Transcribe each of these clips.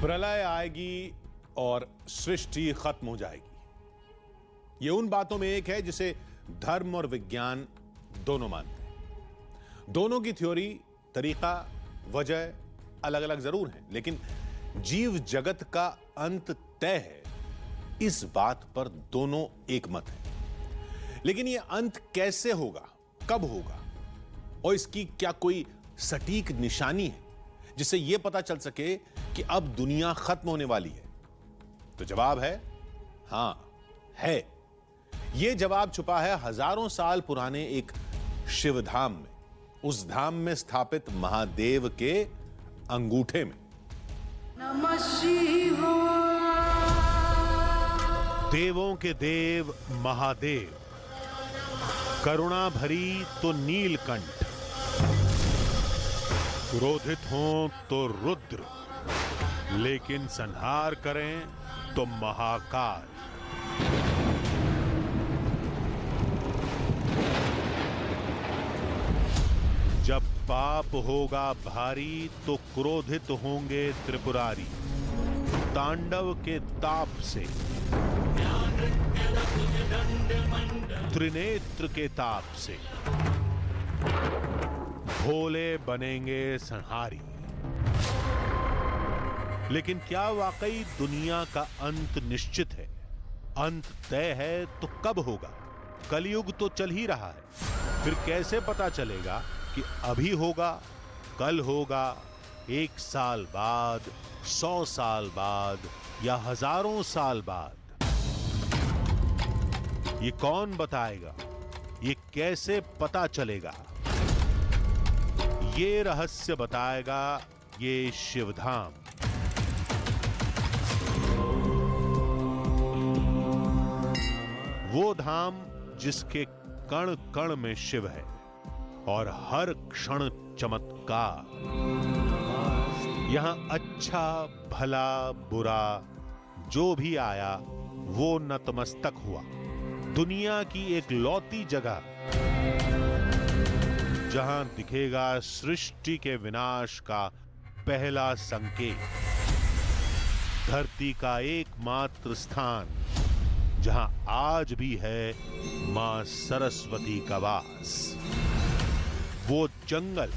प्रलय आएगी और सृष्टि खत्म हो जाएगी। यह उन बातों में एक है जिसे धर्म और विज्ञान दोनों मानते हैं। दोनों की थ्योरी, तरीका, वजह अलग अलग जरूर हैं, लेकिन जीव जगत का अंत तय है, इस बात पर दोनों एक मत है। लेकिन यह अंत कैसे होगा, कब होगा और इसकी क्या कोई सटीक निशानी है जिससे यह पता चल सके कि अब दुनिया खत्म होने वाली है? तो जवाब है हां, है। यह जवाब छुपा है हजारों साल पुराने एक शिवधाम में, उस धाम में स्थापित महादेव के अंगूठे में। नमः शिवाय। देवों के देव महादेव, करुणा भरी तो नीलकंठ, क्रोधित हों तो रुद्र, लेकिन संहार करें तो महाकाल। जब पाप होगा भारी तो क्रोधित होंगे त्रिपुरारी, तांडव के ताप से, त्रिनेत्र के ताप से भोले बनेंगे संहारी। लेकिन क्या वाकई दुनिया का अंत निश्चित है? अंत तय है तो कब होगा? कलयुग तो चल ही रहा है, फिर कैसे पता चलेगा कि अभी होगा, कल होगा, 1 साल बाद, 100 साल बाद या हजारों साल बाद? ये कौन बताएगा? ये कैसे पता चलेगा? ये रहस्य बताएगा ये शिवधाम। वो धाम जिसके कण कण में शिव है और हर क्षण चमत्कार। यहां अच्छा भला बुरा जो भी आया वो नतमस्तक हुआ। दुनिया की एक लौती जगह जहां दिखेगा सृष्टि के विनाश का पहला संकेत। धरती का एकमात्र स्थान जहां आज भी है मां सरस्वती का वास। वो जंगल,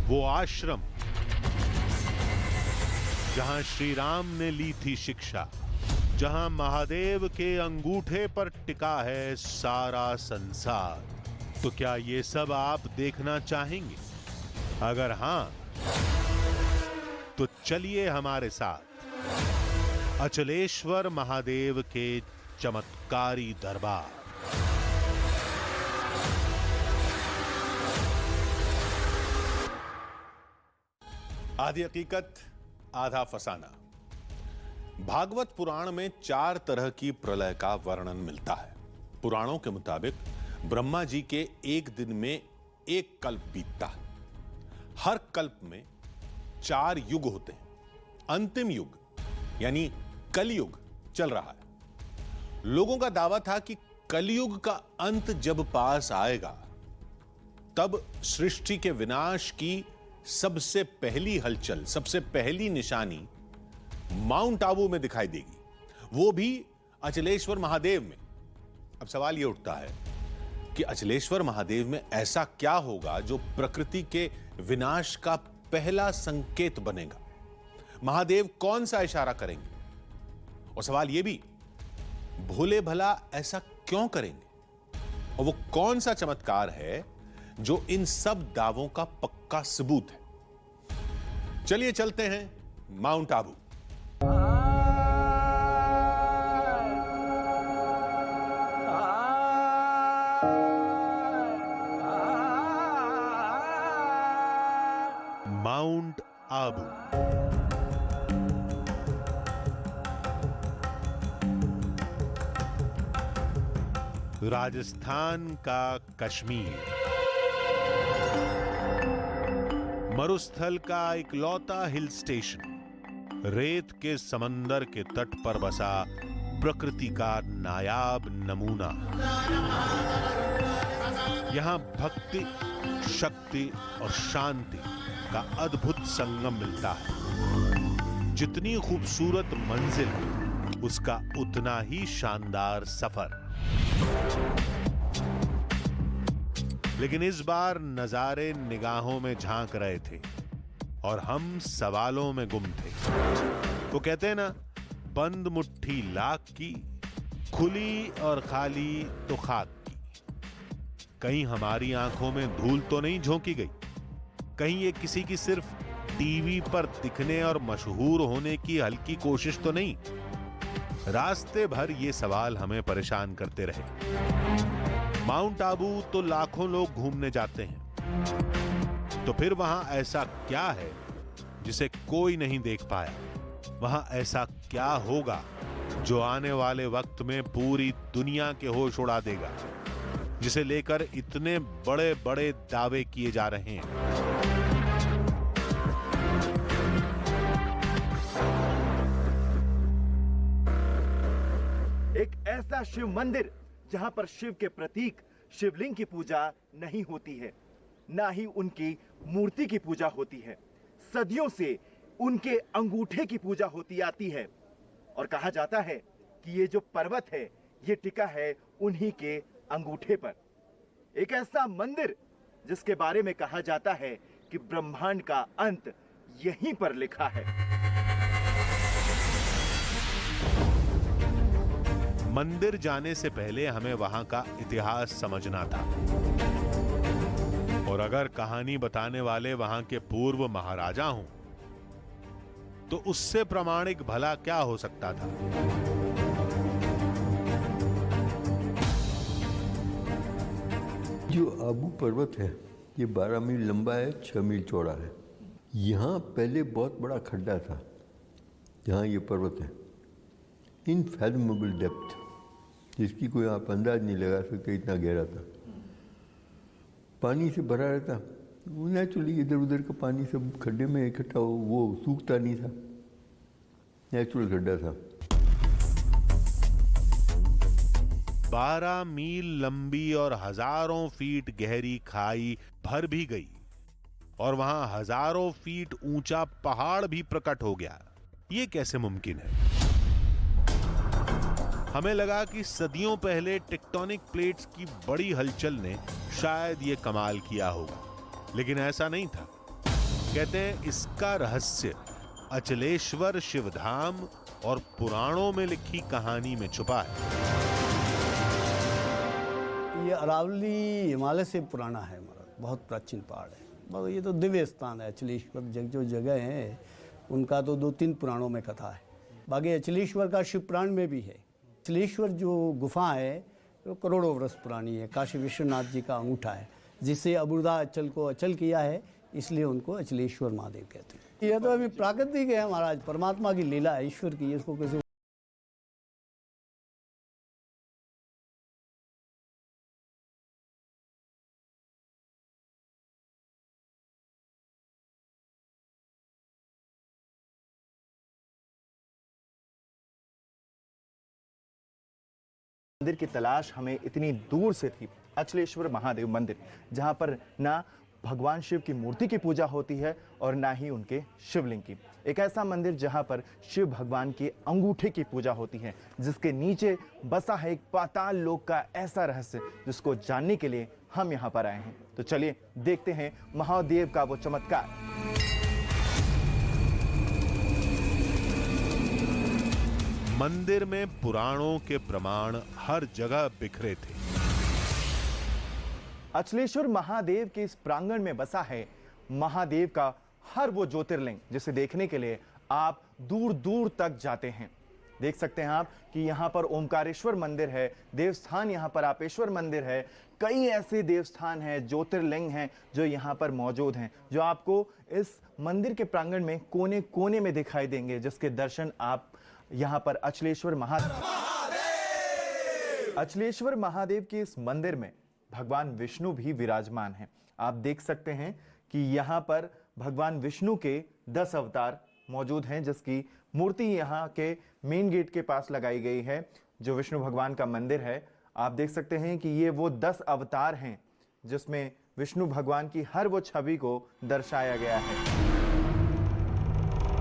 वो आश्रम जहां श्री राम ने ली थी शिक्षा, जहां महादेव के अंगूठे पर टिका है सारा संसार। तो क्या ये सब आप देखना चाहेंगे? अगर हां, तो चलिए हमारे साथ अचलेश्वर महादेव के चमत्कारी दरबार। आधी हकीकत आधा फसाना। भागवत पुराण में 4 तरह की प्रलय का वर्णन मिलता है। पुराणों के मुताबिक ब्रह्मा जी के एक दिन में 1 कल्प बीतता है। हर कल्प में 4 युग होते हैं। अंतिम युग यानी कलयुग चल रहा है। लोगों का दावा था कि कलयुग का अंत जब पास आएगा तब सृष्टि के विनाश की सबसे पहली हलचल, सबसे पहली निशानी माउंट आबू में दिखाई देगी, वो भी अचलेश्वर महादेव में। अब सवाल यह उठता है कि अचलेश्वर महादेव में ऐसा क्या होगा जो प्रकृति के विनाश का पहला संकेत बनेगा? महादेव कौन सा इशारा करेंगे? और सवाल यह भी, भोले भला ऐसा क्यों करेंगे? और वो कौन सा चमत्कार है जो इन सब दावों का पक्का सबूत है? चलिए चलते हैं माउंट आबू। माउंट आबू राजस्थान का कश्मीर, मरुस्थल का इकलौता हिल स्टेशन, रेत के समंदर के तट पर बसा प्रकृति का नायाब नमूना। यहां भक्ति, शक्ति और शांति का अद्भुत संगम मिलता है। जितनी खूबसूरत मंजिल उसका उतना ही शानदार सफर। लेकिन इस बार नजारे निगाहों में झांक रहे थे और हम सवालों में गुम थे। वो कहते हैं ना, बंद मुट्ठी लाख की, खुली और खाली तो खाक की। कहीं हमारी आंखों में धूल तो नहीं झोंकी गई? कहीं ये किसी की सिर्फ टीवी पर दिखने और मशहूर होने की हल्की कोशिश तो नहीं? रास्ते भर ये सवाल हमें परेशान करते रहे। माउंट आबू तो लाखों लोग घूमने जाते हैं, तो फिर वहां ऐसा क्या है जिसे कोई नहीं देख पाया? वहां ऐसा क्या होगा जो आने वाले वक्त में पूरी दुनिया के होश उड़ा देगा, जिसे लेकर इतने बड़े बड़े दावे किए जा रहे हैं? एक ऐसा शिव मंदिर जहां पर शिव के प्रतीक शिवलिंग की पूजा नहीं होती है, ना ही उनकी मूर्ति की पूजा होती है। सदियों से उनके अंगूठे की पूजा होती आती है और कहा जाता है कि ये जो पर्वत है ये टिका है उन्हीं के अंगूठे पर। एक ऐसा मंदिर जिसके बारे में कहा जाता है कि ब्रह्मांड का अंत यहीं पर लिखा है। मंदिर जाने से पहले हमें वहां का इतिहास समझना था, और अगर कहानी बताने वाले वहां के पूर्व महाराजा हों तो उससे प्रामाणिक भला क्या हो सकता था? जो आबू पर्वत है ये 12 मील लंबा है, 6 मील चौड़ा है। यहाँ पहले बहुत बड़ा खड्डा था जहाँ ये पर्वत है, इनफैथोमेबल डेप्थ, जिसकी कोई आप अंदाज नहीं लगा सकते, इतना गहरा था। पानी से भरा रहता, वो नेचुरली इधर उधर का पानी सब खड्डे में इकट्ठा हो, वो सूखता नहीं था, नेचुरल खड्डा था। 12 मील लंबी और हजारों फीट गहरी खाई भर भी गई और वहां हजारों फीट ऊंचा पहाड़ भी प्रकट हो गया। ये कैसे मुमकिन है? हमें लगा कि सदियों पहले टेक्टोनिक प्लेट्स की बड़ी हलचल ने शायद ये कमाल किया होगा, लेकिन ऐसा नहीं था। कहते हैं इसका रहस्य अचलेश्वर शिवधाम और पुराणों में लिखी कहानी में छुपा है। ये अरावली हिमालय से पुराना है, बहुत प्राचीन पहाड़ है। बहुत ये तो दिव्य स्थान है। अचलेश्वर जो जगह है उनका तो 2-3 पुराणों में कथा है। बाकी अचलेश्वर का शिव पुराण में भी है। अचलेश्वर जो गुफा है वो करोड़ों वर्ष पुरानी है। काशी विश्वनाथ जी का अंगूठा है, जिससे अबुर्दा अचल को अचल किया है, इसलिए उनको अचलेश्वर महादेव कहते हैं। यह तो अभी प्राकृतिक है महाराज, परमात्मा की लीला है, ईश्वर की, इसको कैसे। मंदिर की तलाश हमें इतनी दूर से थी, अचलेश्वर महादेव मंदिर, जहां पर ना भगवान शिव की मूर्ति की पूजा होती है और ना ही उनके शिवलिंग की। एक ऐसा मंदिर जहां पर शिव भगवान के अंगूठे की पूजा होती है, जिसके नीचे बसा है एक पाताल लोक का ऐसा रहस्य, जिसको जानने के लिए हम यहां पर आए हैं। तो चलिए देखते हैं महादेव का वो चमत्कार। मंदिर में पुराणों के प्रमाण हर जगह बिखरे थे। अचलेश्वर महादेव के इस प्रांगण में बसा है महादेव का हर वो ज्योतिर्लिंग, जिसे देखने के लिए आप दूर दूर तक जाते हैं। देख सकते हैं आप कि यहाँ पर ओमकारेश्वर मंदिर है, देवस्थान यहाँ पर आपेश्वर मंदिर है, कई ऐसे देवस्थान हैं, ज्योतिर्लिंग हैं जो यहाँ पर मौजूद हैं, जो आपको इस मंदिर के प्रांगण में कोने कोने में दिखाई देंगे, जिसके दर्शन आप यहाँ पर अचलेश्वर महादेव के इस मंदिर में भगवान विष्णु भी विराजमान हैं। आप देख सकते हैं कि यहाँ पर भगवान विष्णु के 10 अवतार मौजूद हैं, जिसकी मूर्ति यहाँ के मेन गेट के पास लगाई गई है, जो विष्णु भगवान का मंदिर है। आप देख सकते हैं कि ये वो 10 अवतार हैं जिसमें विष्णु भगवान की हर वो छवि को दर्शाया गया है।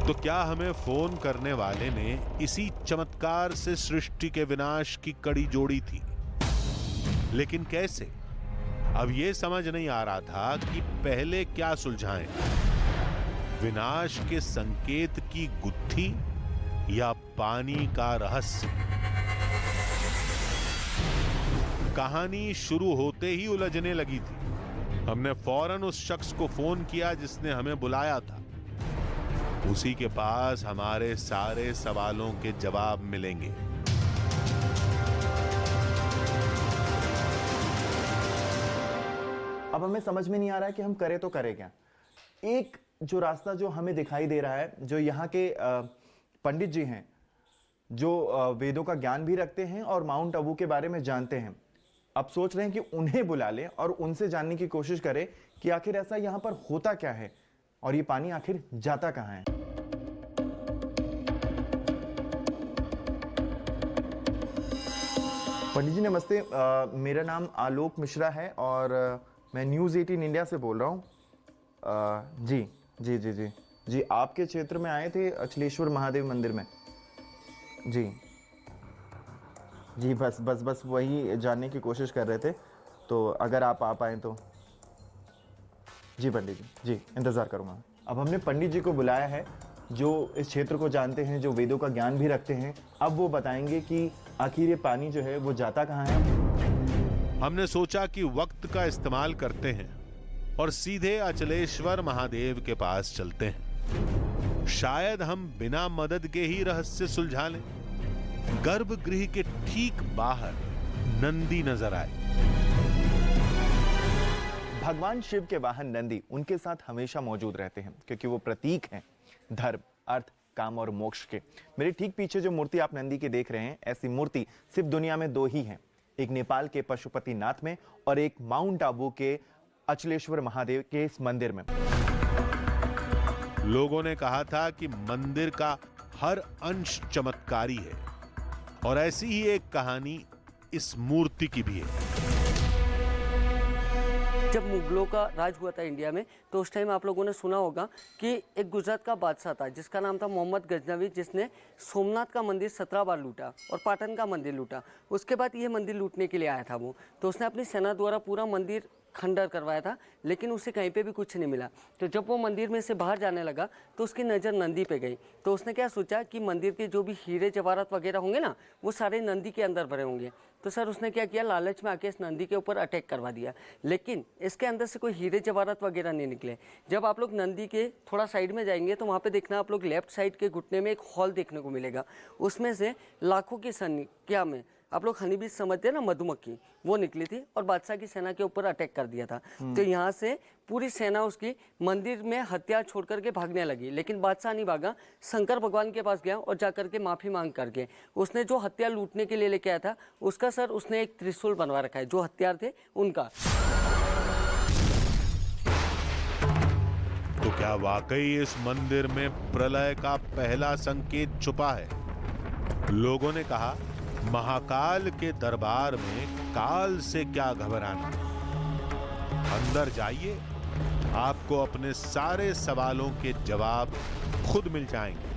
तो क्या हमें फोन करने वाले ने इसी चमत्कार से सृष्टि के विनाश की कड़ी जोड़ी थी? लेकिन कैसे? अब यह समझ नहीं आ रहा था कि पहले क्या सुलझाएं, विनाश के संकेत की गुत्थी या पानी का रहस्य। कहानी शुरू होते ही उलझने लगी थी। हमने फौरन उस शख्स को फोन किया जिसने हमें बुलाया था। उसी के पास हमारे सारे सवालों के जवाब मिलेंगे। अब हमें समझ में नहीं आ रहा है कि हम करें तो करें क्या। एक जो रास्ता जो हमें दिखाई दे रहा है, जो यहाँ के पंडित जी हैं, जो वेदों का ज्ञान भी रखते हैं और माउंट आबू के बारे में जानते हैं, अब सोच रहे हैं कि उन्हें बुला लें और उनसे जानने की कोशिश करें कि आखिर ऐसा यहाँ पर होता क्या है और ये पानी आखिर जाता कहाँ है। पंडित जी नमस्ते, मेरा नाम आलोक मिश्रा है और मैं न्यूज़ 18 इंडिया से बोल रहा हूँ। जी जी जी जी जी आपके क्षेत्र में आए थे अचलेश्वर महादेव मंदिर में। जी जी बस वही जानने की कोशिश कर रहे थे, तो अगर आप आ पाएँ तो। जी पंडित जी, जी इंतज़ार करूँगा। अब हमने पंडित जी को बुलाया है जो इस क्षेत्र को जानते हैं, जो वेदों का ज्ञान भी रखते हैं। अब वो बताएंगे कि आखिर ये पानी जो है वो जाता कहाँ है। हमने सोचा कि वक्त का इस्तेमाल करते हैं और सीधे अचलेश्वर महादेव के पास चलते हैं। शायद हम बिना मदद के ही रहस्य सुलझा लें। गर्भगृह के ठीक बाहर नंदी नजर आए। भगवान शिव के वाहन नंदी उनके साथ हमेशा मौजूद रहते हैं क्योंकि वो प्रतीक हैं धर्म, अर्थ, काम और मोक्ष के। मेरे ठीक पीछे जो मूर्ति आप नंदी के देख रहे हैं, ऐसी मूर्ति सिर्फ दुनिया में दो ही हैं। एक नेपाल के पशुपतिनाथ में और एक माउंट आबू के अचलेश्वर महादेव के इस मंदिर में। लोगों ने कहा था कि मंदिर का हर अंश चमत्कारी है और ऐसी ही एक कहानी इस मूर्ति की भी है। जब मुगलों का राज हुआ था इंडिया में, तो उस टाइम आप लोगों ने सुना होगा कि एक गुजरात का बादशाह था जिसका नाम था मोहम्मद गजनवी, जिसने सोमनाथ का मंदिर 17 बार लूटा और पाटन का मंदिर लूटा। उसके बाद ये मंदिर लूटने के लिए आया था वो, तो उसने अपनी सेना द्वारा पूरा मंदिर खंडर करवाया था, लेकिन उसे कहीं पे भी कुछ नहीं मिला। तो जब वो मंदिर में से बाहर जाने लगा तो उसकी नज़र नंदी पे गई। तो उसने क्या सोचा कि मंदिर के जो भी हीरे जवाहरात वगैरह होंगे ना, वो सारे नंदी के अंदर भरे होंगे। तो सर उसने क्या किया, लालच में आके इस नंदी के ऊपर अटैक करवा दिया, लेकिन इसके अंदर से कोई हीरे जवाहरात वगैरह नहीं निकले। जब आप लोग नंदी के थोड़ा साइड में जाएंगे तो वहाँ पे देखना आप लोग लेफ्ट साइड के घुटने में एक हॉल देखने को मिलेगा। उसमें से लाखों की संख्या में आप लोग हनी बीज समझते हैं ना, मधुमक्खी, वो निकली थी और बादशाह की सेना के ऊपर अटैक कर दिया था। तो यहाँ से पूरी सेना उसकी मंदिर में हथियार छोड़ करके भागने लगी, लेकिन बादशाह नहीं भागा। शंकर भगवान के पास गया और जाकर के माफी मांग करके उसने जो हथियार लूटने के लिए लेके आया था उसका सर उसने एक त्रिशूल बनवा रखा है, जो हथियार थे उनका। तो क्या वाकई इस मंदिर में प्रलय का पहला संकेत छुपा है? लोगों ने कहा, महाकाल के दरबार में काल से क्या घबराना। अंदर जाइए, आपको अपने सारे सवालों के जवाब खुद मिल जाएंगे।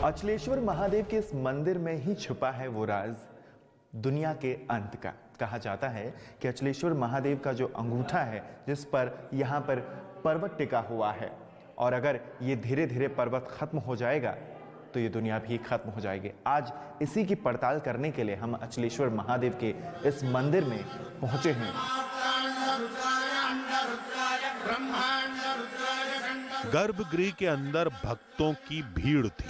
अचलेश्वर महादेव के इस मंदिर में ही छुपा है वो राज दुनिया के अंत का। कहा जाता है कि अचलेश्वर महादेव का जो अंगूठा है, जिस पर यहाँ पर पर्वत टिका हुआ है, और अगर ये धीरे धीरे पर्वत खत्म हो जाएगा तो ये दुनिया भी खत्म हो जाएगी। आज इसी की पड़ताल करने के लिए हम अचलेश्वर महादेव के इस मंदिर में पहुंचे हैं। गर्भगृह के अंदर भक्तों की भीड़ थी।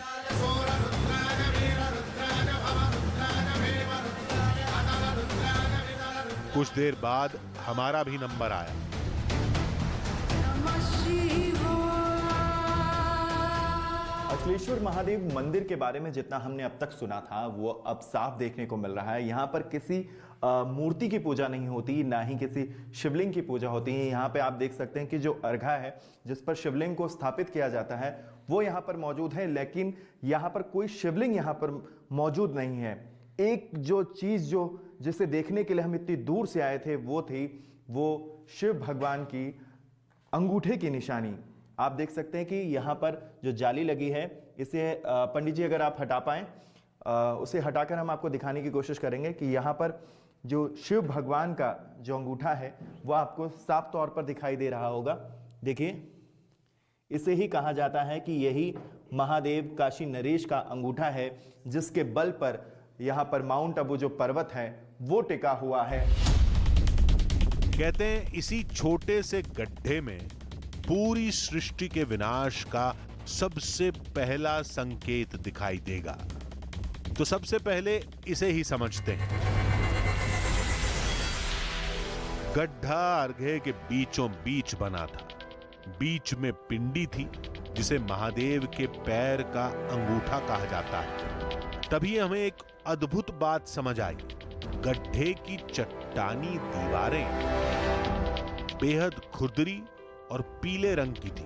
कुछ देर बाद हमारा भी नंबर आया। नमः शिवाय। अचलेश्वर महादेव मंदिर के बारे में जितना हमने अब तक सुना था वो अब साफ देखने को मिल रहा है। यहाँ पर किसी मूर्ति की पूजा नहीं होती, ना ही किसी शिवलिंग की पूजा होती है। यहाँ पे आप देख सकते हैं कि जो अर्घा है जिस पर शिवलिंग को स्थापित किया जाता है वो यहाँ पर मौजूद है, लेकिन यहाँ पर कोई शिवलिंग यहाँ पर मौजूद नहीं है। एक जो चीज जो जिसे देखने के लिए हम इतनी दूर से आए थे वो थी वो शिव भगवान की अंगूठे की निशानी, आप देख सकते हैं कि यहाँ पर जो जाली लगी है इसे पंडित जी अगर आप हटा पाएं, उसे हटाकर हम आपको दिखाने की कोशिश करेंगे कि यहाँ पर जो शिव भगवान का जो अंगूठा है वो आपको साफ तौर पर दिखाई दे रहा होगा। देखिए, इसे ही कहा जाता है कि यही महादेव काशी नरेश का अंगूठा है, जिसके बल पर यहाँ पर माउंट आबू जो पर्वत है वो टिका हुआ है। कहते हैं इसी छोटे से गड्ढे में पूरी सृष्टि के विनाश का सबसे पहला संकेत दिखाई देगा। तो सबसे पहले इसे ही समझते हैं। गड्ढा अर्घे के बीचों बीच बना था। बीच में पिंडी थी जिसे महादेव के पैर का अंगूठा कहा जाता है। तभी हमें एक अद्भुत बात समझ आई। गड्ढे की चट्टानी दीवारें बेहद खुरदरी और पीले रंग की थी,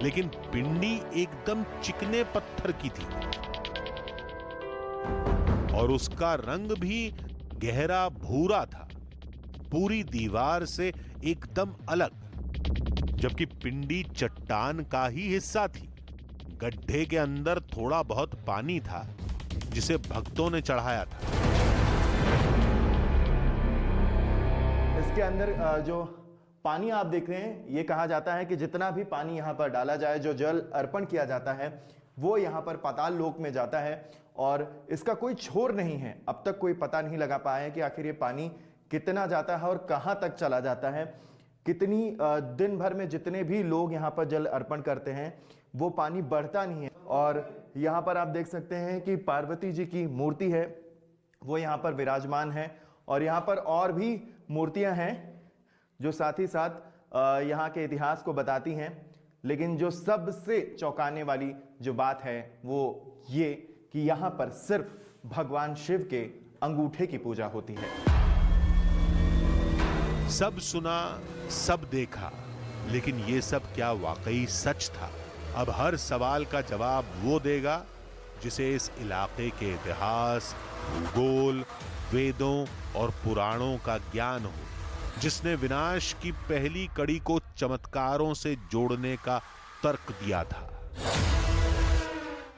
लेकिन पिंडी एकदम चिकने पत्थर की थी और उसका रंग भी गहरा भूरा था, पूरी दीवार से एकदम अलग। जबकि पिंडी चट्टान का ही हिस्सा थी। गड्ढे के अंदर थोड़ा बहुत पानी था जिसे भक्तों ने चढ़ाया था। इसके अंदर जो पानी आप देख रहे हैं, ये कहा जाता है कि जितना भी पानी यहाँ पर डाला जाए, जो जल अर्पण किया जाता है, वो यहाँ पर पाताल लोक में जाता है और इसका कोई छोर नहीं है। अब तक कोई पता नहीं लगा पाया है कि आखिर ये पानी कितना जाता है और कहाँ तक चला जाता है। कितनी दिन भर में जितने भी लोग यहाँ पर जल अर्पण करते हैं वो पानी बढ़ता नहीं है। और यहाँ पर आप देख सकते हैं कि पार्वती जी की मूर्ति है, वो यहाँ पर विराजमान है और यहाँ पर और भी मूर्तियाँ हैं जो साथ ही साथ यहाँ के इतिहास को बताती हैं। लेकिन जो सबसे चौंकाने वाली जो बात है वो ये कि यहाँ पर सिर्फ भगवान शिव के अंगूठे की पूजा होती है। सब सुना, सब देखा, लेकिन ये सब क्या वाकई सच था? अब हर सवाल का जवाब वो देगा जिसे इस इलाके के इतिहास, भूगोल, वेदों और पुराणों का ज्ञान हो, जिसने विनाश की पहली कड़ी को चमत्कारों से जोड़ने का तर्क दिया था।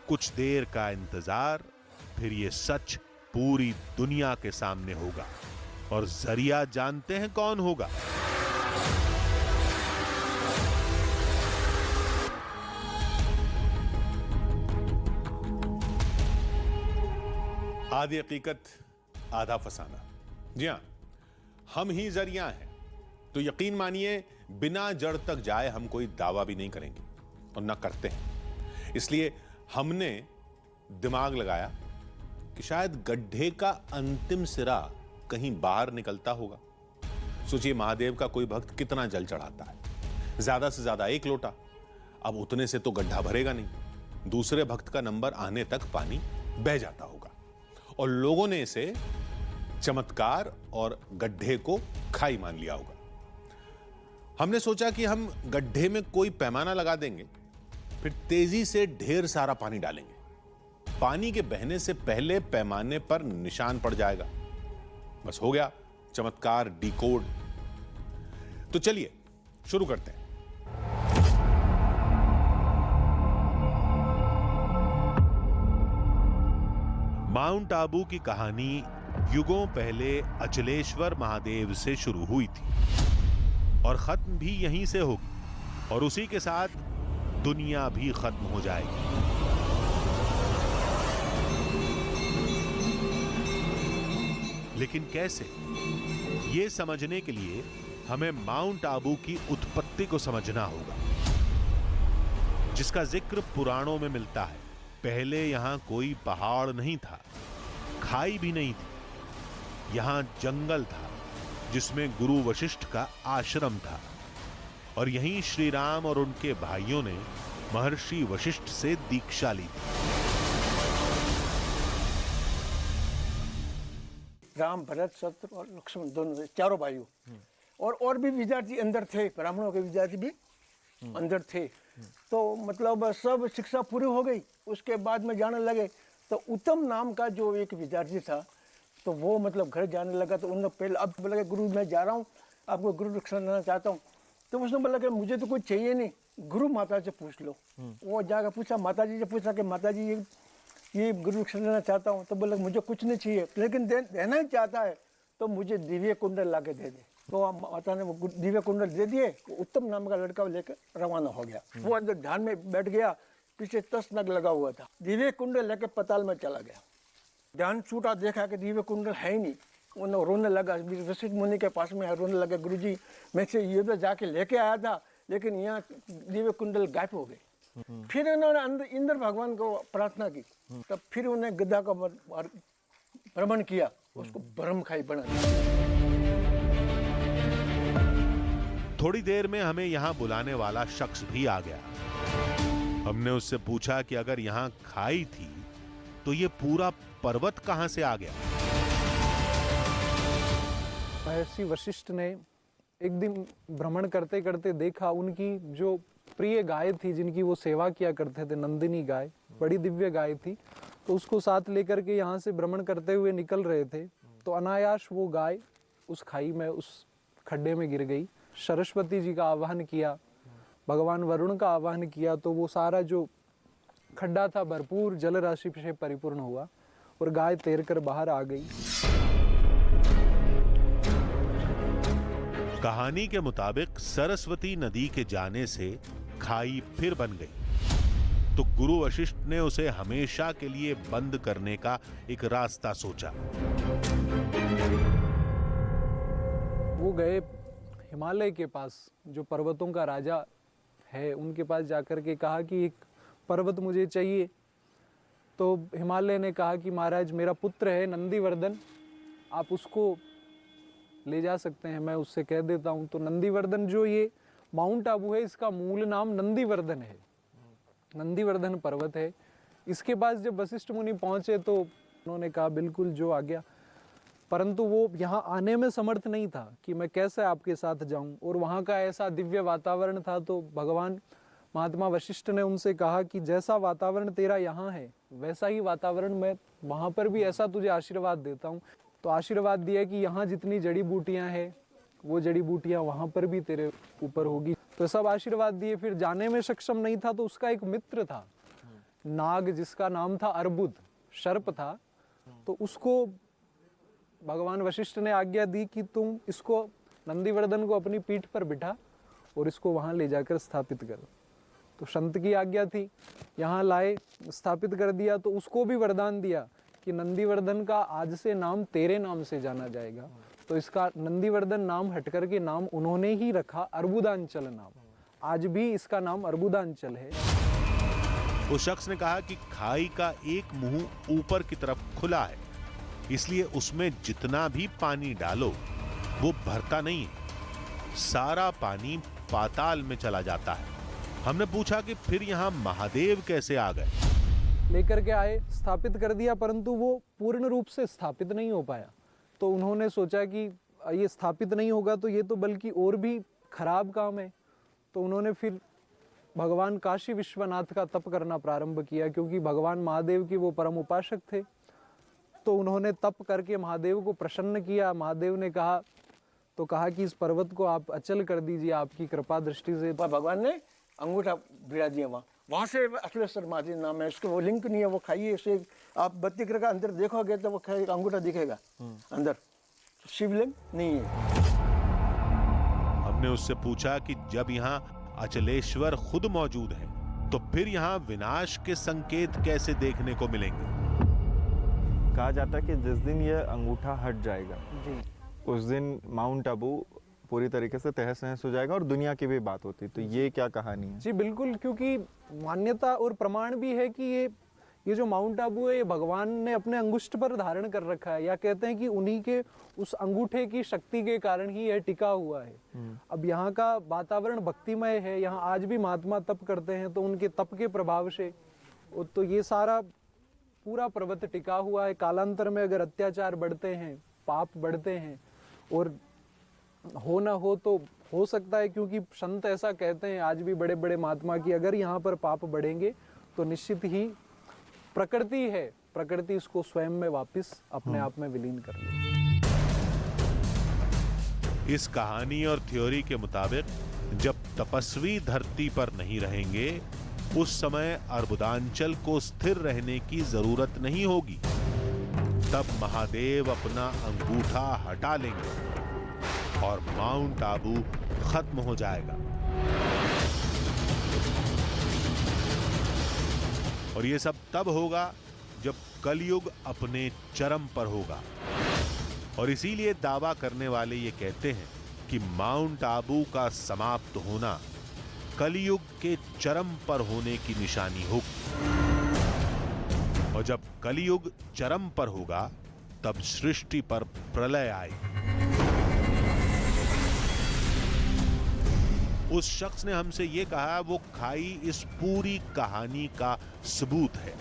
कुछ देर का इंतजार, फिर ये सच पूरी दुनिया के सामने होगा। और जरिया जानते हैं कौन होगा? आधी हकीकत आधा फसाना। जी हां, हम ही जरिया हैं। तो यकीन मानिए, बिना जड़ तक जाए हम कोई दावा भी नहीं करेंगे और ना करते हैं। इसलिए हमने दिमाग लगाया कि शायद गड्ढे का अंतिम सिरा कहीं बाहर निकलता होगा। सोचिए, महादेव का कोई भक्त कितना जल चढ़ाता है? ज्यादा से ज्यादा 1 लोटा। अब उतने से तो गड्ढा भरेगा नहीं। दूसरे भक्त का नंबर आने तक पानी बह जाता होगा और लोगों ने इसे चमत्कार और गड्ढे को खाई मान लिया होगा। हमने सोचा कि हम गड्ढे में कोई पैमाना लगा देंगे, फिर तेजी से ढेर सारा पानी डालेंगे। पानी के बहने से पहले पैमाने पर निशान पड़ जाएगा। बस हो गया चमत्कार डिकोड। तो चलिए शुरू करते हैं। माउंट आबू की कहानी युगों पहले अचलेश्वर महादेव से शुरू हुई थी और खत्म भी यहीं से होगी और उसी के साथ दुनिया भी खत्म हो जाएगी। लेकिन कैसे? ये समझने के लिए हमें माउंट आबू की उत्पत्ति को समझना होगा, जिसका जिक्र पुराणों में मिलता है। पहले यहां कोई पहाड़ नहीं था, खाई भी नहीं थी। यहां जंगल था जिसमें गुरु वशिष्ठ का आश्रम था और यहीं श्री राम और उनके भाइयों ने महर्षि वशिष्ठ से दीक्षा ली थी। राम, भरत, शत्रु और लक्ष्मण दोनों, चारों भाइयों। और भी विद्यार्थी अंदर थे, ब्राह्मणों के विद्यार्थी भी अंदर थे। तो मतलब सब शिक्षा पूरी हो गई। उसके बाद में जाने लगे तो उत्तम नाम का जो एक विद्यार्थी था, तो वो मतलब घर जाने लगा। तो उन्होंने पहले अब बोला, गुरु मैं जा रहा हूँ, आपको गुरु दीक्षा लेना चाहता हूँ। तो उसने बोला कि मुझे तो कुछ चाहिए नहीं, गुरु माता से पूछ लो। वो जाकर पूछा, माता जी से पूछा कि माता जी ये गुरु दक्षिणा लेना चाहता हूँ। तो बोला मुझे कुछ नहीं चाहिए, लेकिन देना ही चाहता है तो मुझे दिव्य कुंडल ला के दे दे। तो माता ने वो दिव्य कुंडल दे दिए। उत्तम नाम का लड़का लेकर रवाना हो गया। वो अंदर ध्यान में बैठ गया, पीछे 10 नग लगा हुआ था। दिव्य कुंडल लेकर पताल में चला गया। ध्यान छूटा, देखा कि दिव्य कुंडल है ही नहीं। उन्हें रोने लगा, वशिष्ठ मुनि के पास में रोने लगा, गुरुजी मैं से ये तो जाके लेके आया था, लेकिन यहाँ दिव्य कुंडल गायब हो गए। फिर उन्होंने इंद्र भगवान को प्रार्थना की, तब फिर उन्हें गदा का भ्रमण किया, उसको ब्रह्मखाई बना दिया। थोड़ी देर में हमें यहां बुलाने वाला शख्स भी आ गया। हमने उससे पूछा कि अगर यहां खाई थी तो ये पूरा पर्वत कहां से आ गया। महर्षि वशिष्ठ ने एक दिन भ्रमण करते करते देखा, उनकी जो प्रिय गाय थी जिनकी वो सेवा किया करते थे, नंदिनी गाय, बड़ी दिव्य गाय थी, तो उसको साथ लेकर के यहाँ से भ्रमण करते हुए निकल रहे थे। तो अनायास वो गाय उस खाई में, उस खड्डे में गिर गई। सरस्वती जी का आह्वान किया, भगवान वरुण का आह्वान किया, तो वो सारा जो खड्डा था भरपूर जल राशि से परिपूर्ण हुआ और गाय तैरकर बाहर आ गई। कहानी के मुताबिक सरस्वती नदी के जाने से खाई फिर बन गई, तो गुरु वशिष्ठ ने उसे हमेशा के लिए बंद करने का एक रास्ता सोचा। वो गए हिमालय के पास, जो पर्वतों का राजा है, उनके पास जाकर के कहा कि एक पर्वत मुझे चाहिए। तो हिमालय ने कहा कि महाराज मेरा पुत्र है नंदीवर्धन, आप उसको ले जा सकते हैं, मैं उससे कह देता हूँ। तो नंदीवर्धन जो ये माउंट आबू है, इसका मूल नाम नंदीवर्धन है, नंदीवर्धन पर्वत है। इसके पास जब वशिष्ठ मुनि पहुँचे तो उन्होंने कहा बिल्कुल जो आ गया, परंतु वो यहाँ आने में समर्थ नहीं था कि मैं कैसे आपके साथ जाऊं, और वहाँ का ऐसा दिव्य वातावरण था। तो भगवान महात्मा वशिष्ठ ने उनसे कहा कि जैसा वातावरण तेरा यहाँ है वैसा ही वातावरण मैं वहाँ पर भी ऐसा तुझे आशीर्वाद देता हूँ। तो आशीर्वाद दिया कि यहाँ जितनी जड़ी बूटियाँ हैं वो जड़ी बूटियाँ वहाँ पर भी तेरे ऊपर होगी। तो सब आशीर्वाद दिए। फिर जाने में सक्षम नहीं था तो उसका एक मित्र था नाग, जिसका नाम था अर्बुद, सर्प था। तो उसको भगवान वशिष्ठ ने आज्ञा दी कि तुम इसको नंदीवर्धन को अपनी पीठ पर बिठा और इसको वहाँ ले जाकर स्थापित करो। तो संत की आज्ञा थी, यहाँ लाए, स्थापित कर दिया। तो उसको भी वरदान दिया कि नंदीवर्धन का आज से नाम तेरे नाम से जाना जाएगा। तो इसका नंदीवर्धन नाम हटकर के नाम उन्होंने ही रखा अर्बुदांचल नाम। आज भी इसका नाम अर्बुदांचल है। उस शख्स ने कहा कि खाई का एक मुंह ऊपर की तरफ खुला है, इसलिए उसमें जितना भी पानी डालो वो भरता नहीं है, सारा पानी पाताल में चला जाता है। हमने पूछा कि फिर यहाँ महादेव कैसे आ गए। लेकर के आए, स्थापित कर दिया, परंतु वो पूर्ण रूप से स्थापित नहीं हो पाया। तो उन्होंने सोचा कि ये स्थापित नहीं होगा तो ये तो बल्कि और भी खराब काम है। तो उन्होंने फिर भगवान काशी विश्वनाथ का तप करना प्रारंभ किया, क्योंकि भगवान महादेव के वो परम उपासक थे। तो उन्होंने तप करके महादेव को प्रसन्न किया। महादेव ने कहा कि इस पर्वत को आप अचल कर दीजिए आपकी कृपा दृष्टि से। भगवान ने अंगूठा भिड़ा दिया वहाँ से अखिलेश्वर महादेव नाम है उसको। वो लिंक नहीं है, वो खाइए इसे आप 32 ग्रह का अंदर देखोगे तो वो अंगूठा दिखेगा अंदर, शिवलिंग नहीं है। हमने उससे पूछा कि जब यहाँ अचलेश्वर खुद मौजूद है तो फिर यहाँ विनाश के संकेत कैसे देखने को मिलेंगे। कहा जाता है कि जिस दिन ये अंगूठा हट जाएगा जी, उस दिन माउंट आबू पूरी तरीके से तहस नहस हो जाएगा और दुनिया की भी बात होती। तो ये क्या कहानी है? जी बिल्कुल, क्योंकि मान्यता और प्रमाण भी है कि ये जो माउंट आबू है ये भगवान ने अपने अंगुष्ठ पर धारण कर रखा है, या कहते हैं कि उन्हीं के उस अंगूठे की शक्ति के कारण ही यह टिका हुआ है। अब यहाँ का वातावरण भक्तिमय है, यहाँ आज भी महात्मा तप करते हैं, तो उनके तप के प्रभाव से तो ये सारा पूरा पर्वत टिका हुआ है। कालांतर में अगर अत्याचार बढ़ते हैं, पाप बढ़ते हैं, और हो ना हो तो हो सकता है, क्योंकि संत ऐसा कहते हैं आज भी बड़े बड़े महात्मा की, अगर यहाँ पर पाप बढ़ेंगे तो निश्चित ही प्रकृति है, प्रकृति इसको स्वयं में वापस अपने आप में विलीन कर ले। इस कहानी और थ्योरी के मुताबिक जब तपस्वी धरती पर नहीं रहेंगे, उस समय अर्बुदांचल को स्थिर रहने की जरूरत नहीं होगी। तब महादेव अपना अंगूठा हटा लेंगे और माउंट आबू खत्म हो जाएगा। और यह सब तब होगा जब कलयुग अपने चरम पर होगा। और इसीलिए दावा करने वाले ये कहते हैं कि माउंट आबू का समाप्त होना कलयुग के चरम पर होने की निशानी होगी। और जब कलयुग चरम पर होगा, तब सृष्टि पर प्रलय आएगी। उस शख्स ने हमसे यह कहा, वो खाई इस पूरी कहानी का सबूत है।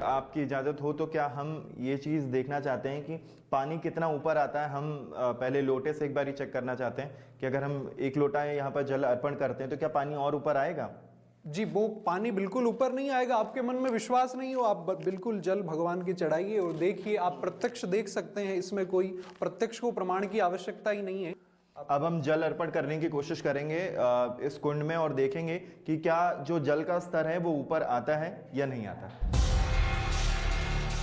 आपकी इजाज़त हो तो क्या हम ये चीज़ देखना चाहते हैं कि पानी कितना ऊपर आता है? हम पहले लोटे से एक बार ही चेक करना चाहते हैं कि अगर हम 1 लोटा यहाँ पर जल अर्पण करते हैं तो क्या पानी और ऊपर आएगा? जी, वो पानी बिल्कुल ऊपर नहीं आएगा। आपके मन में विश्वास नहीं हो, आप बिल्कुल जल भगवान की चढ़ाइए और देखिए, आप प्रत्यक्ष देख सकते हैं। इसमें कोई प्रत्यक्ष को प्रमाण की आवश्यकता ही नहीं है। अब हम जल अर्पण करने की कोशिश करेंगे इस कुंड में और देखेंगे कि क्या जो जल का स्तर है वो ऊपर आता है या नहीं आता।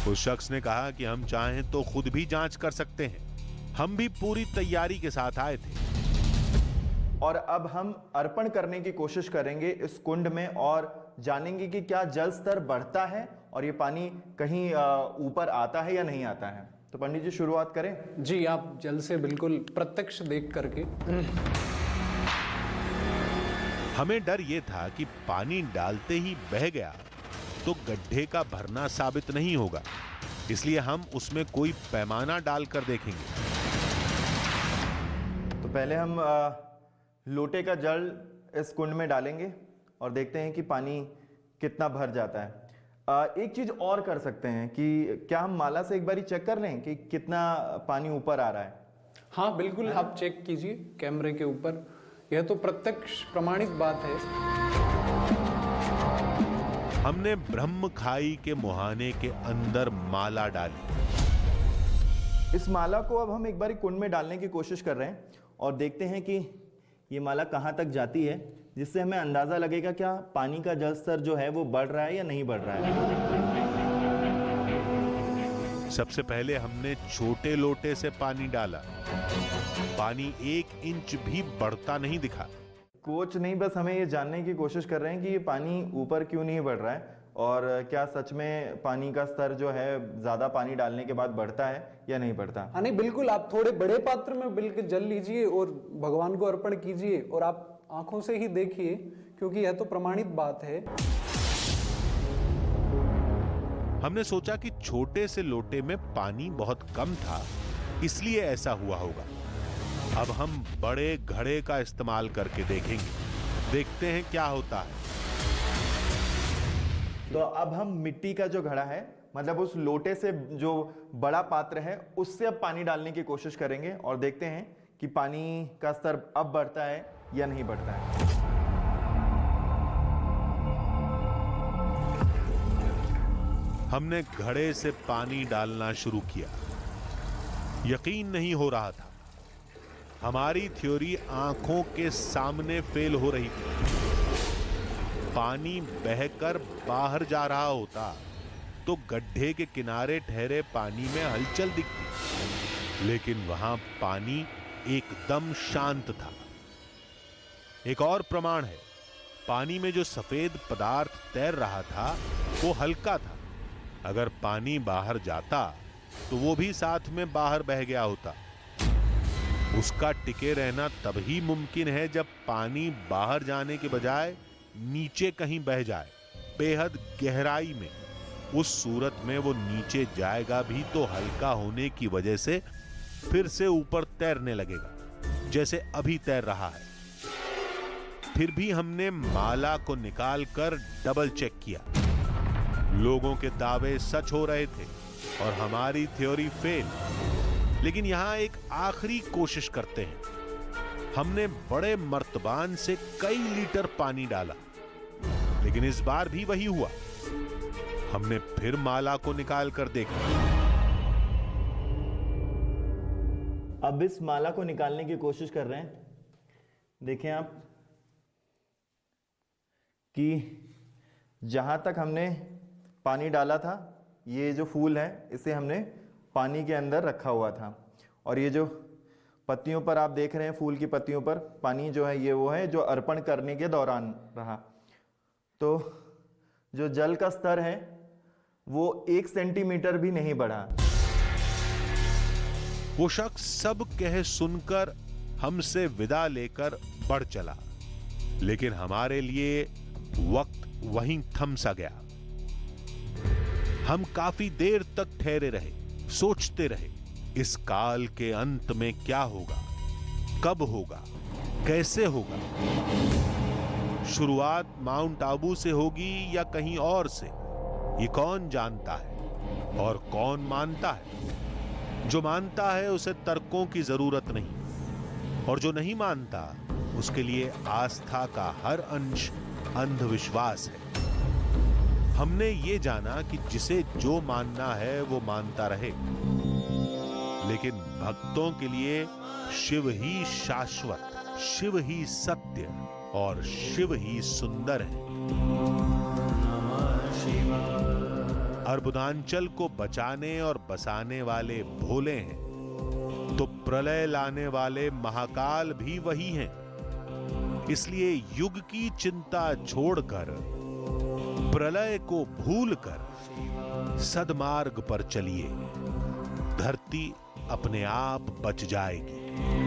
उस शख्स ने कहा कि हम चाहें तो खुद भी जांच कर सकते हैं। हम भी पूरी तैयारी के साथ आए थे। और अब हम अर्पण करने की कोशिश करेंगे इस कुंड में और जानेंगे कि क्या जल स्तर बढ़ता है और ये पानी कहीं ऊपर आता है या नहीं आता है। तो पंडित जी शुरुआत करें। जी, आप जल से बिल्कुल प्रत्यक्ष देख करके। हमें डर यह था कि पानी डालते ही बह गया तो गड्ढे का भरना साबित नहीं होगा, इसलिए हम उसमें कोई पैमाना डालकर देखेंगे। तो पहले हम लोटे का जल इस कुंड में डालेंगे और देखते हैं कि पानी कितना भर जाता है। एक चीज और कर सकते हैं कि क्या हम माला से एक बारी चेक कर लें कि कितना पानी ऊपर आ रहा है? हाँ बिल्कुल, आप चेक कीजिए कैमरे के ऊपर। यह तो प्रत्यक्ष प्रमाणित बात है। हमने ब्रह्म खाई के मुहाने के अंदर माला डाली। इस माला को अब हम एक बार कुंड में डालने की कोशिश कर रहे हैं और देखते हैं कि ये माला कहाँ तक जाती है, जिससे हमें अंदाजा लगेगा क्या पानी का जल स्तर जो है वो बढ़ रहा है या नहीं बढ़ रहा है। सबसे पहले हमने छोटे लोटे से पानी डाला। पानी 1 इंच भी बढ़ता नहीं दिखा। कोच नहीं, बस हमें ये जानने की कोशिश कर रहे हैं कि ये पानी ऊपर क्यों नहीं बढ़ रहा है और क्या सच में पानी का स्तर जो है ज्यादा पानी डालने के बाद बढ़ता है या नहीं बढ़ता। हाँ नहीं, बिल्कुल, आप थोड़े बड़े पात्र में बिल्कुल जल लीजिए और भगवान को अर्पण कीजिए और आप आंखों से ही देखिए, क्योंकि यह तो प्रमाणित बात है। हमने सोचा कि छोटे से लोटे में पानी बहुत कम था, इसलिए ऐसा हुआ होगा। अब हम बड़े घड़े का इस्तेमाल करके देखेंगे, देखते हैं क्या होता है। तो अब हम मिट्टी का जो घड़ा है, मतलब उस लोटे से जो बड़ा पात्र है, उससे अब पानी डालने की कोशिश करेंगे और देखते हैं कि पानी का स्तर अब बढ़ता है या नहीं बढ़ता है। हमने घड़े से पानी डालना शुरू किया। यकीन नहीं हो रहा था। हमारी थ्योरी आंखों के सामने फेल हो रही थी। पानी बहकर बाहर जा रहा होता तो गड्ढे के किनारे ठहरे पानी में हलचल दिखती, लेकिन वहां पानी एकदम शांत था। एक और प्रमाण है, पानी में जो सफेद पदार्थ तैर रहा था वो हल्का था। अगर पानी बाहर जाता तो वो भी साथ में बाहर बह गया होता। उसका टिके रहना तभी मुमकिन है जब पानी बाहर जाने के बजाय नीचे कहीं बह जाए, बेहद गहराई में। उस सूरत में वो नीचे जाएगा भी तो हल्का होने की वजह से फिर से ऊपर तैरने लगेगा, जैसे अभी तैर रहा है। फिर भी हमने माला को निकालकर डबल चेक किया। लोगों के दावे सच हो रहे थे और हमारी थ्योरी फेल। लेकिन यहां एक आखिरी कोशिश करते हैं। हमने बड़े मर्तबान से कई लीटर पानी डाला, लेकिन इस बार भी वही हुआ। हमने फिर माला को निकाल कर देखा। अब इस माला को निकालने की कोशिश कर रहे हैं। देखें आप कि जहाँ तक हमने पानी डाला था, ये जो फूल है इसे हमने पानी के अंदर रखा हुआ था, और ये जो पत्तियों पर आप देख रहे हैं, फूल की पत्तियों पर पानी जो है ये वो है जो अर्पण करने के दौरान रहा। तो जो जल का स्तर है वो 1 सेंटीमीटर भी नहीं बढ़ा। वो शख्स सब कह सुनकर हमसे विदा लेकर बढ़ चला, लेकिन हमारे लिए वक्त वहीं थम सा गया। हम काफी देर तक ठहरे रहे, सोचते रहे इस काल के अंत में क्या होगा, कब होगा, कैसे होगा। शुरुआत माउंट आबू से होगी या कहीं और से, ये कौन जानता है और कौन मानता है। जो मानता है उसे तर्कों की जरूरत नहीं, और जो नहीं मानता उसके लिए आस्था का हर अंश अंधविश्वास है। हमने ये जाना कि जिसे जो मानना है वो मानता रहे, लेकिन भक्तों के लिए शिव ही शाश्वत, शिव ही सत्य और शिव ही सुंदर है। अर्बुदांचल को बचाने और बसाने वाले भोले हैं, तो प्रलय लाने वाले महाकाल भी वही हैं। इसलिए युग की चिंता छोड़कर, प्रलय को भूलकर सद्मार्ग पर चलिए, धरती अपने आप बच जाएगी।